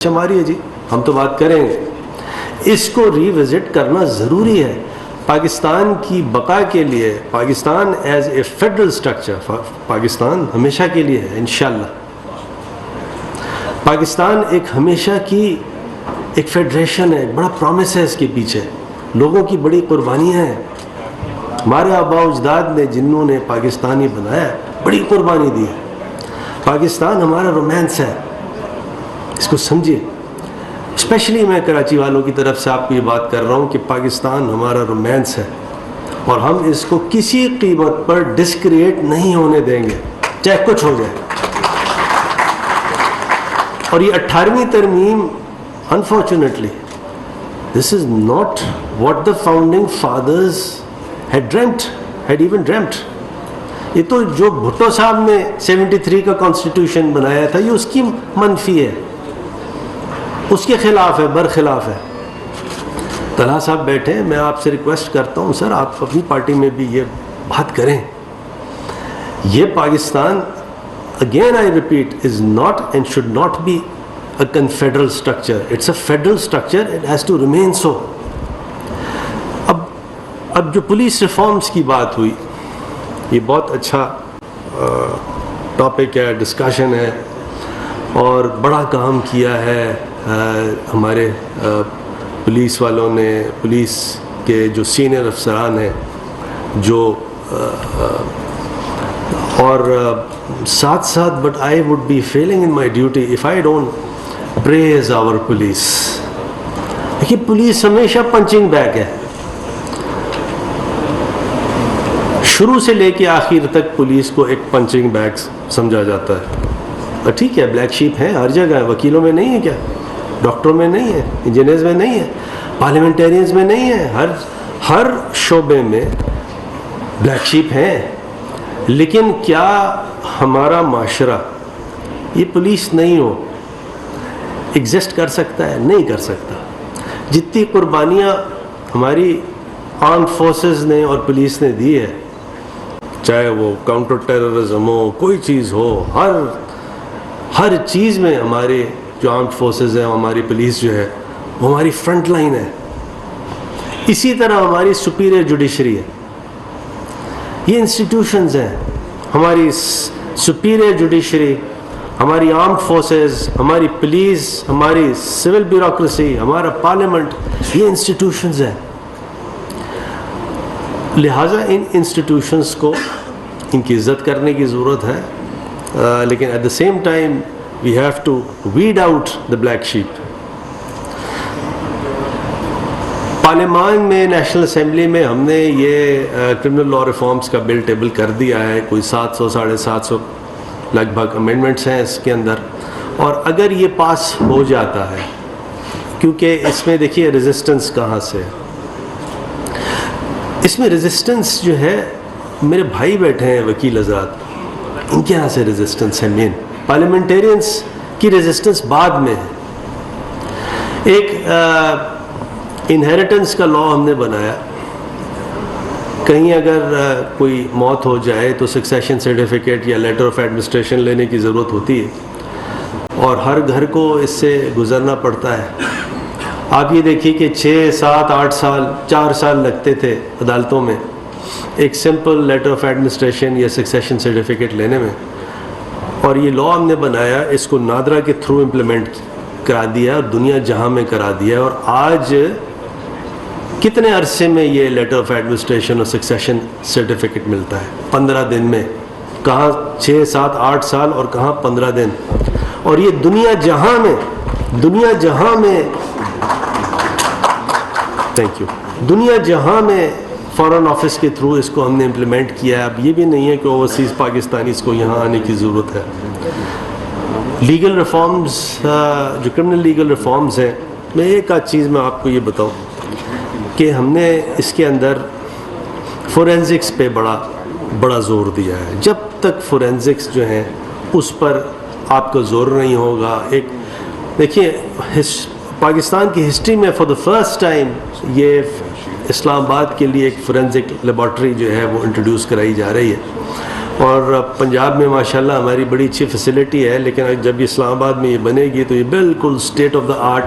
ہماری ہے جی، ہم تو بات کریں گے، اس کو ری وزٹ کرنا ضروری ہے پاکستان کی بقا کے لیے. Pakistan as a federal structure, Pakistan ہمیشہ کے لیے ہے انشاءاللہ. پاکستان ایک ہمیشہ کی ایک فیڈریشن ہے، ایک بڑا پرومس ہے اس کے پیچھے، لوگوں کی بڑی قربانیاں ہیں. ہمارے آباء و اجداد نے جنہوں نے پاکستانی بنایا بڑی قربانی دی ہے. پاکستان ہمارا رومانس ہے، اس کو سمجھیے. اسپیشلی میں کراچی والوں کی طرف سے آپ کو یہ بات کر رہا ہوں کہ پاکستان ہمارا رومانس ہے اور ہم اس کو کسی قیمت پر ڈسکریٹ نہیں ہونے دیں گے، چاہے کچھ ہو جائے. اور یہ 18ویں ترمیم unfortunately this is not what the founding fathers had even dreamt. یہ تو جو بھٹو صاحب نے 73 کا کانسٹیٹیوشن بنایا تھا یہ اس کی منفی ہے، اس کے خلاف ہے، برخلاف ہے. طلحہ صاحب بیٹھے ہیں، میں آپ سے ریکویسٹ کرتا ہوں سر آپ اپنی پارٹی میں بھی یہ بات کریں. یہ Pakistan again I repeat is not and should not be a confederal structure, it's a federal structure, it has to remain so. اب جو پولیس ریفارمز کی بات ہوئی، یہ بہت اچھا ٹاپک ہے، ڈسکشن ہے، اور بڑا کام کیا ہے ہمارے پولیس والوں نے، پولیس کے جو سینئر افسران ہیں جو اور ساتھ ساتھ but I would be failing in my duty if I don't praise our police. دیکھیے پولیس ہمیشہ پنچنگ بیگ ہے، شروع سے لے کے آخر تک پولیس کو ایک پنچنگ بیگ سمجھا جاتا ہے. ٹھیک ہے بلیک شیپ ہیں ہر جگہ، وکیلوں میں نہیں ہے کیا، ڈاکٹروں میں نہیں ہے، انجینئرز میں نہیں ہے، پارلیمنٹیرینز میں نہیں ہے، ہر شعبے میں بلیک شیپ ہیں. لیکن کیا ہمارا معاشرہ یہ پولیس نہیں ہو ایگزسٹ کر سکتا ہے؟ نہیں کر سکتا. جتنی قربانیاں ہماری آرمڈ فورسز نے اور پولیس نے دی ہے، چاہے وہ کاؤنٹر ٹیررزم ہو، کوئی چیز ہو، ہر چیز میں ہمارے جو آرمڈ فورسز ہیں، ہماری پولیس جو ہے وہ ہماری فرنٹ لائن ہے. اسی طرح ہماری سپیریئر جوڈیشری ہے. یہ انسٹیٹیوشنز ہیں، ہماری سپیریئر جوڈیشری، ہماری آرمڈ فورسز، ہماری پولیس، ہماری سول بیوروکریسی، ہمارا پارلیمنٹ، یہ انسٹیٹیوشنز ہیں. لہٰذا ان انسٹیٹیوشنز کو ان کی عزت کرنے کی ضرورت ہے، لیکن at the same time we have to weed out the black sheep. پارلیمان میں، نیشنل اسمبلی میں ہم نے یہ کرمنل لا ریفارمز کا بل ٹیبل کر دیا ہے، کوئی 700 750 لگ بھگ امینڈمنٹس ہیں اس کے اندر. اور اگر یہ پاس ہو جاتا ہے، کیونکہ اس میں دیکھیے ریزسٹنس کہاں سے، اس میں ریزسٹنس جو ہے میرے بھائی بیٹھے ہیں وکیل حضرات، ان کے یہاں سے ریزسٹنس ہے. مین پارلیمنٹیرینس کی ریزسٹنس بعد میں ہے. ایک انہیریٹنس کا لا ہم نے بنایا، کہیں اگر کوئی موت ہو جائے تو سکسیشن سرٹیفکیٹ یا لیٹر آف ایڈمنسٹریشن لینے کی ضرورت ہوتی ہے اور ہر گھر کو اس سے گزرنا پڑتا ہے. آپ یہ دیکھیے کہ 6 7 8 سال 4 سال لگتے تھے عدالتوں میں ایک سمپل لیٹر آف ایڈمنسٹریشن یا سکسیشن سرٹیفکیٹ لینے میں. اور یہ لا ہم نے بنایا، اس کو نادرا کے تھرو امپلیمنٹ کرا دیا اور دنیا جہاں میں کرا دیا ہے. اور آج کتنے عرصے میں یہ لیٹر آف ایڈمنسٹریشن اور سکسیشن سرٹیفکیٹ ملتا ہے؟ 15 دن میں. کہاں 6 7 8 سال اور کہاں 15 دن. اور یہ دنیا جہاں میں تھینک یو، دنیا جہاں میں فارن آفس کے تھرو اس کو ہم نے امپلیمنٹ کیا ہے. اب یہ بھی نہیں ہے کہ اوورسیز پاکستانیز کو یہاں آنے کی ضرورت ہے. لیگل ریفارمز، جو کرمنل لیگل ریفارمز ہیں، میں ایک آدھ چیز میں آپ کو یہ بتاؤں کہ ہم نے اس کے اندر فورینزکس پہ بڑا زور دیا ہے. جب تک فورینزکس جو ہیں اس پر آپ کا زور نہیں ہوگا، ایک دیکھیے پاکستان کی ہسٹری میں فار دا فرسٹ ٹائم یہ اسلام آباد کے لیے ایک فورینزک لیبارٹری جو ہے وہ انٹروڈیوس کرائی جا رہی ہے. اور پنجاب میں ماشاءاللہ ہماری بڑی اچھی فیسلٹی ہے، لیکن جب اسلام آباد میں یہ بنے گی تو یہ بالکل اسٹیٹ آف دا آرٹ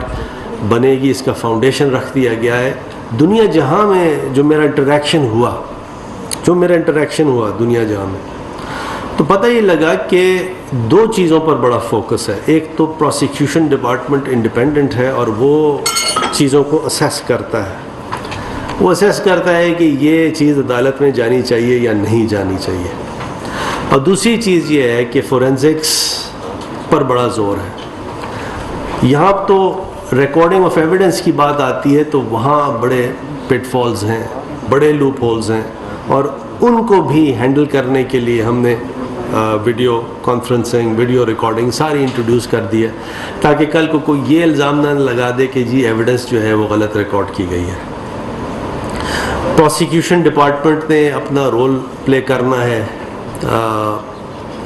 بنے گی، اس کا فاؤنڈیشن رکھ دیا گیا ہے۔ دنیا جہاں میں جو میرا انٹریکشن ہوا دنیا جہاں میں، تو پتہ یہ لگا کہ دو چیزوں پر بڑا فوکس ہے۔ ایک تو پروسیکیوشن ڈپارٹمنٹ انڈیپینڈنٹ ہے اور وہ چیزوں کو اسیس کرتا ہے، وہ اسیس کرتا ہے کہ یہ چیز عدالت میں جانی چاہیے یا نہیں جانی چاہیے۔ اور دوسری چیز یہ ہے کہ فورینزکس پر بڑا زور ہے۔ یہاں تو ریکارڈنگ آف ایویڈنس کی بات آتی ہے تو وہاں بڑے پٹ فالز ہیں، بڑے لوپ ہولز ہیں، اور ان کو بھی ہینڈل کرنے کے لیے ہم نے ویڈیو کانفرنسنگ، ویڈیو ریکارڈنگ ساری انٹروڈیوس کر دی ہے، تاکہ کل کو کوئی یہ الزام نہ لگا دے کہ جی ایویڈنس جو ہے وہ غلط ریکارڈ کی گئی ہے۔ پروسیکیوشن ڈپارٹمنٹ نے اپنا رول پلے کرنا ہے،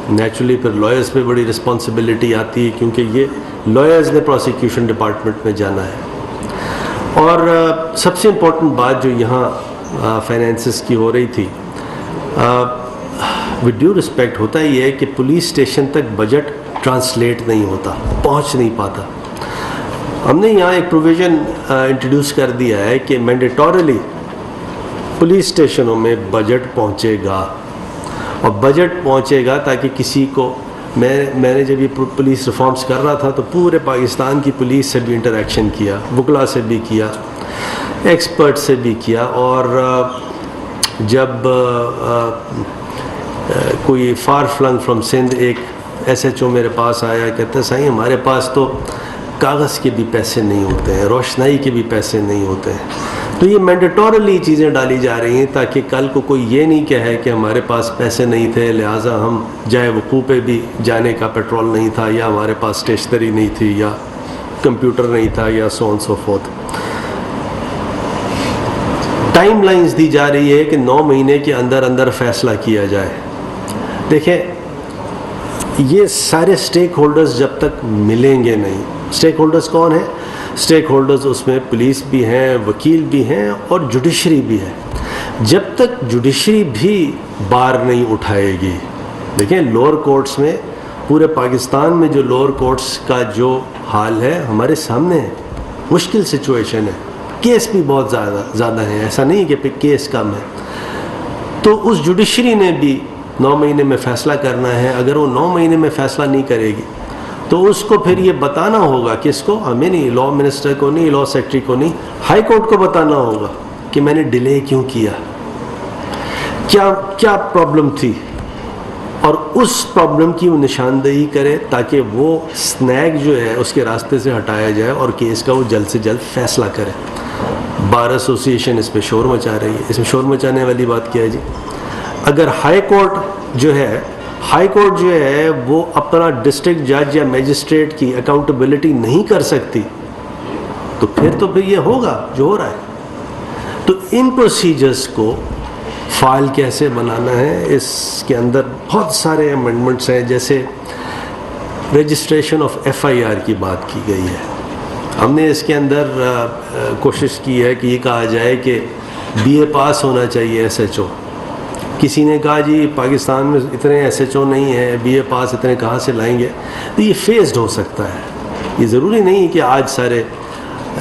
نیچرلی پھر لائرز پہ بڑی رسپانسبلٹی آتی ہے، کیونکہ یہ لائرز نے پروسیکیوشن ڈپارٹمنٹ میں جانا ہے۔ اور سب سے امپورٹنٹ بات جو یہاں فائنینسز کی ہو رہی تھی، ود ڈیو رسپیکٹ ہوتا یہ ہے کہ پولیس اسٹیشن تک بجٹ ٹرانسلیٹ نہیں ہوتا، پہنچ نہیں پاتا۔ ہم نے یہاں ایک پروویژن انٹروڈیوس کر دیا ہے کہ مینڈیٹوریلی پولیس اسٹیشنوں میں بجٹ پہنچے گا، اور بجٹ پہنچے گا تاکہ کسی کو، میں نے جب یہ پولیس ریفارمز کر رہا تھا تو پورے پاکستان کی پولیس سے بھی انٹریکشن کیا، وکلا سے بھی کیا، ایکسپرٹ سے بھی کیا، اور جب کوئی فار فلنگ فرام سندھ ایک ایس ایچ او میرے پاس آیا، کہتا ہے سائیں ہمارے پاس تو کاغذ کے بھی پیسے نہیں ہوتے ہیں، روشنائی کے بھی پیسے نہیں ہوتے ہیں۔ تو یہ مینڈیٹوریلی چیزیں ڈالی جا رہی ہیں تاکہ کل کو کوئی یہ نہیں کہے کہ ہمارے پاس پیسے نہیں تھے لہٰذا ہم جائے وقوع پہ بھی جانے کا پیٹرول نہیں تھا، یا ہمارے پاس اسٹیشنری نہیں تھی، یا کمپیوٹر نہیں تھا، یا سو آن سو فورتھ۔ ٹائم لائنز دی جا رہی ہے کہ 9 مہینے کے اندر اندر فیصلہ کیا جائے۔ دیکھیں یہ سارے اسٹیک ہولڈرز جب تک ملیں گے نہیں، اسٹیک ہولڈرز کون ہیں؟ اسٹیک ہولڈرز اس میں پولیس بھی ہیں، وکیل بھی ہیں، اور جوڈیشری بھی ہے۔ جب تک جوڈیشری بھی بار نہیں اٹھائے گی، دیکھیں لوور کورٹس میں، پورے پاکستان میں جو لوور کورٹس کا جو حال ہے ہمارے سامنے ہے، مشکل سچویشن ہے، کیس بھی بہت زیادہ ہیں، ایسا نہیں کہ کیس کم ہے۔ تو اس جوڈیشری نے بھی 9 مہینے میں فیصلہ کرنا ہے۔ اگر وہ 9 مہینے میں فیصلہ نہیں کرے گی تو اس کو پھر یہ بتانا ہوگا، کس کو؟ ہمیں نہیں، لاء منسٹر کو نہیں، لاء سیکرٹری کو نہیں، ہائی کورٹ کو بتانا ہوگا کہ میں نے ڈیلے کیوں کیا، کیا پرابلم تھی، اور اس پرابلم کی وہ نشاندہی کرے تاکہ وہ سنیک جو ہے اس کے راستے سے ہٹایا جائے اور کیس کا وہ جلد سے جلد فیصلہ کرے۔ بار ایسوسی ایشن اس پہ شور مچا رہی ہے۔ اس میں شور مچانے والی بات کیا ہے جی؟ اگر ہائی کورٹ جو ہے وہ اپنا ڈسٹرکٹ جج یا میجسٹریٹ کی اکاؤنٹیبلٹی نہیں کر سکتی تو پھر یہ ہوگا جو ہو رہا ہے۔ تو ان پروسیجرز کو فعال کیسے بنانا ہے، اس کے اندر بہت سارے امینڈمنٹس ہیں، جیسے رجسٹریشن آف FIR کی بات کی گئی ہے۔ ہم نے اس کے اندر کوشش کی ہے کہ یہ کہا جائے کہ BA پاس ہونا چاہیے SHO۔ کسی نے کہا جی پاکستان میں اتنے SHO نہیں ہیں، BA پاس اتنے کہاں سے لائیں گے؟ تو یہ فیزڈ ہو سکتا ہے، یہ ضروری نہیں کہ آج سارے،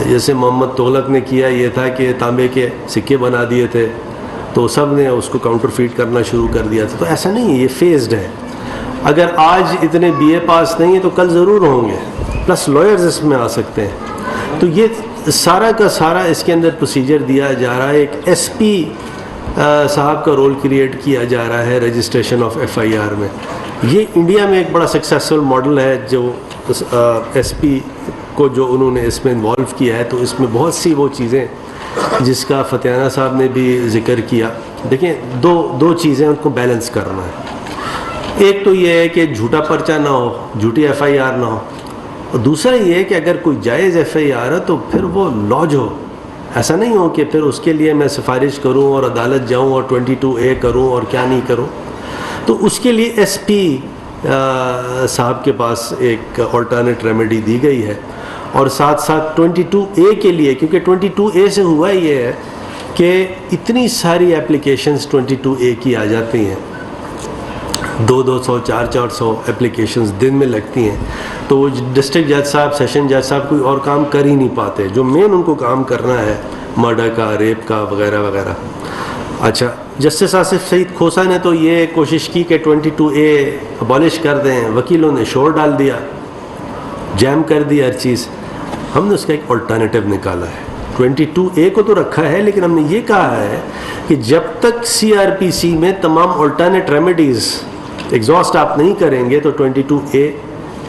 جیسے محمد تغلق نے کیا، یہ تھا کہ تانبے کے سکے بنا دیے تھے تو سب نے اس کو کاؤنٹر فیٹ کرنا شروع کر دیا تھا۔ تو ایسا نہیں ہے، یہ فیزڈ ہے۔ اگر آج اتنے BA پاس نہیں ہیں تو کل ضرور ہوں گے، پلس لائرز اس میں آ سکتے ہیں۔ تو یہ سارا کا سارا اس کے اندر پروسیجر دیا جا رہا ہے۔ ایک SP صاحب کا رول کریٹ کیا جا رہا ہے رجسٹریشن آف FIR میں۔ یہ انڈیا میں ایک بڑا سکسیسفل ماڈل ہے، جو SP کو جو انہوں نے اس میں انوالو کیا ہے، تو اس میں بہت سی وہ چیزیں جس کا فتیانہ صاحب نے بھی ذکر کیا۔ دیکھیں دو چیزیں ان کو بیلنس کرنا ہے۔ ایک تو یہ ہے کہ جھوٹا پرچہ نہ ہو، جھوٹی FIR نہ ہو، اور دوسرا یہ ہے کہ اگر کوئی جائز FIR ہے تو پھر وہ لاج ہو۔ ایسا نہیں ہو کہ پھر اس کے لیے میں سفارش کروں اور عدالت جاؤں اور 22A کروں اور کیا نہیں کروں۔ تو اس کے لیے SP صاحب کے پاس ایک آلٹرنیٹ ریمیڈی دی گئی ہے، اور ساتھ ساتھ 22A کے لیے، کیونکہ 22A سے ہوا یہ ہے کہ اتنی ساری اپلیکیشنز 22A کی آ جاتی ہیں، 200 400 اپلیکیشنز دن میں لگتی ہیں, تو وہ ڈسٹرکٹ جج صاحب, سیشن جج صاحب کوئی اور کام کر ہی نہیں پاتے. جو مین ان کو کام کرنا ہے مرڈر کا, ریپ کا وغیرہ وغیرہ. اچھا, جسٹس آصف سعید کھوسا نے تو یہ کوشش کی کہ 22A ابالش کر دیں, وکیلوں نے شور ڈال دیا, جیم کر دی ہر چیز. ہم نے اس کا ایک الٹرنیٹیو نکالا ہے. 22A کو تو رکھا ہے, لیکن ہم نے یہ کہا ہے کہ جب تک CRPC میں تمام الٹرنیٹ ریمیڈیز ایگزاسٹ آپ نہیں کریں گے تو 22A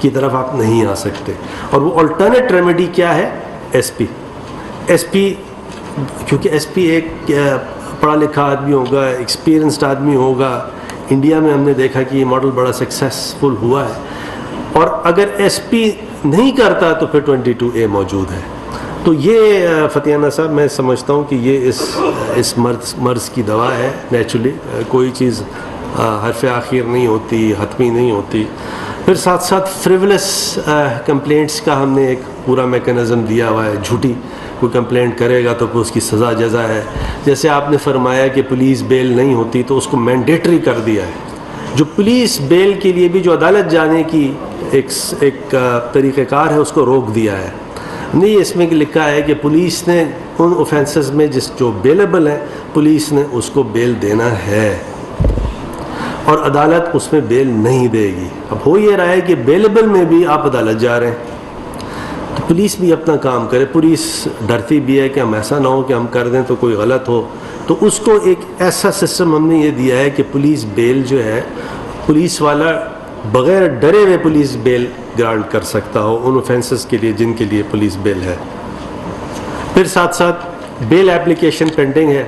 کی طرف آپ نہیں آ سکتے. اور وہ الٹرنیٹ ریمیڈی کیا ہے؟ ایس پی, کیونکہ ایس پی ایک پڑھا لکھا آدمی ہوگا, ایکسپیرینسڈ آدمی ہوگا. انڈیا میں ہم نے دیکھا کہ یہ ماڈل بڑا سکسیسفل ہوا ہے. اور اگر ایس پی نہیں کرتا تو پھر 22A موجود ہے. تو یہ فتح صاحب میں سمجھتا ہوں کہ یہ اس مرض کی دوا ہے. نیچرلی کوئی چیز حرف آخر نہیں ہوتی, حتمی نہیں ہوتی. پھر ساتھ ساتھ فریولس کمپلینٹس کا ہم نے ایک پورا میکانزم دیا ہوا ہے. جھوٹی کوئی کمپلینٹ کرے گا تو پھر اس کی سزا جزا ہے. جیسے آپ نے فرمایا کہ پولیس بیل نہیں ہوتی, تو اس کو مینڈیٹری کر دیا ہے. جو پولیس بیل کے لیے بھی جو عدالت جانے کی ایک طریقہ کار ہے, اس کو روک دیا ہے. نہیں, اس میں لکھا ہے کہ پولیس نے ان اوفینسز میں جو بیلیبل ہیں, پولیس نے اس کو بیل دینا ہے, اور عدالت اس میں بیل نہیں دے گی. اب ہو یہ رہا ہے کہ بیلیبل میں بھی آپ عدالت جا رہے ہیں, تو پولیس بھی اپنا کام کرے. پولیس ڈرتی بھی ہے کہ ہم ایسا نہ ہو کہ ہم کر دیں تو کوئی غلط ہو. تو اس کو ایک ایسا سسٹم ہم نے یہ دیا ہے کہ پولیس بیل جو ہے, پولیس والا بغیر ڈرے ہوئے پولیس بیل گرانٹ کر سکتا ہو ان اوفینسز کے لیے جن کے لیے پولیس بیل ہے. پھر ساتھ ساتھ بیل ایپلیکیشن پینڈنگ ہے,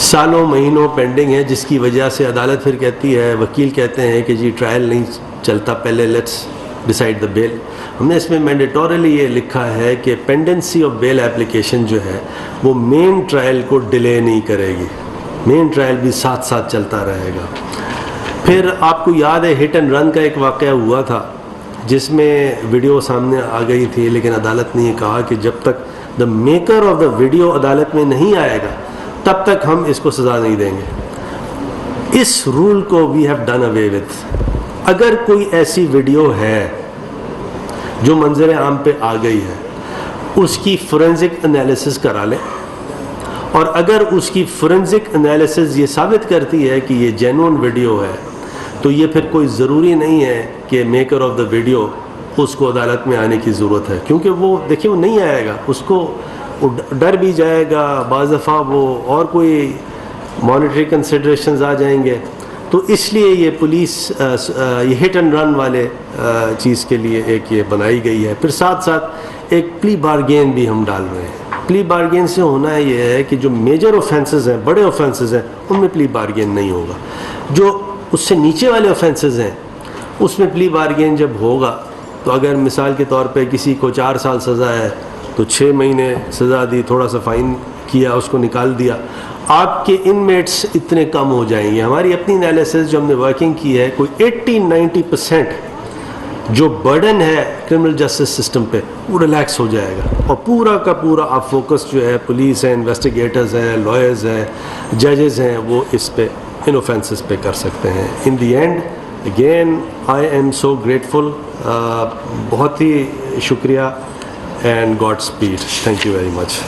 سالوں مہینوں پینڈنگ ہے, جس کی وجہ سے عدالت پھر کہتی ہے, وکیل کہتے ہیں کہ جی ٹرائل نہیں چلتا, پہلے لیٹس ڈیسائڈ دا بیل. ہم نے اس میں مینڈیٹوریلی یہ لکھا ہے کہ پینڈنسی آف بیل ایپلیکیشن جو ہے وہ مین ٹرائل کو ڈیلے نہیں کرے گی, مین ٹرائل بھی ساتھ ساتھ چلتا رہے گا. پھر آپ کو یاد ہے ہٹ اینڈ رن کا ایک واقعہ ہوا تھا, جس میں ویڈیو سامنے آ گئی تھی, لیکن عدالت نے یہ کہا کہ جب تک the maker of the video عدالت میں نہیں آئے گا تب تک ہم اس کو سزا نہیں دیں گے. اس رول کو we have done away with. اگر کوئی ایسی ویڈیو ہے جو منظر عام پہ آ گئی ہے, اس کی فورینزک انالیسس کرا لیں, اور اگر اس کی فورینزک انالیسس یہ ثابت کرتی ہے کہ یہ جینوئن ویڈیو ہے, تو یہ پھر کوئی ضروری نہیں ہے کہ میکر آف دا ویڈیو اس کو عدالت میں آنے کی ضرورت ہے. کیونکہ وہ دیکھیں وہ نہیں آئے گا, اس کو ڈر بھی جائے گا, بعض دفعہ وہ اور کوئی مانیٹری کنسیڈریشنز آ جائیں گے. تو اس لیے یہ پولیس یہ ہٹ اینڈ رن والے چیز کے لیے ایک یہ بنائی گئی ہے. پھر ساتھ ساتھ ایک پلی بارگین بھی ہم ڈال رہے ہیں. پلی بارگین سے ہونا یہ ہے کہ جو میجر اوفینسز ہیں, بڑے اوفینسز ہیں, ان میں پلی بارگین نہیں ہوگا. جو اس سے نیچے والے اوفینسز ہیں اس میں پلی بارگین جب ہوگا, تو اگر مثال کے طور پہ کسی کو 4 سال سزا ہے تو 6 مہینے سزا دی, تھوڑا سا فائن کیا, اس کو نکال دیا, آپ کے انمیٹس اتنے کم ہو جائیں گے. ہماری اپنی انالیسس جو ہم نے ورکنگ کی ہے, کوئی 80-90% جو برڈن ہے کرمنل جسٹس سسٹم پہ وہ ریلیکس ہو جائے گا, اور پورا کا پورا آپ فوکس جو ہے پولیس ہیں, انویسٹیگیٹرز ہیں, لائرز ہیں, ججز ہیں, وہ اس پہ ان اوفینسز پہ کر سکتے ہیں. In the end again I am so grateful, بہت ہی شکریہ, and Godspeed. Thank you very much.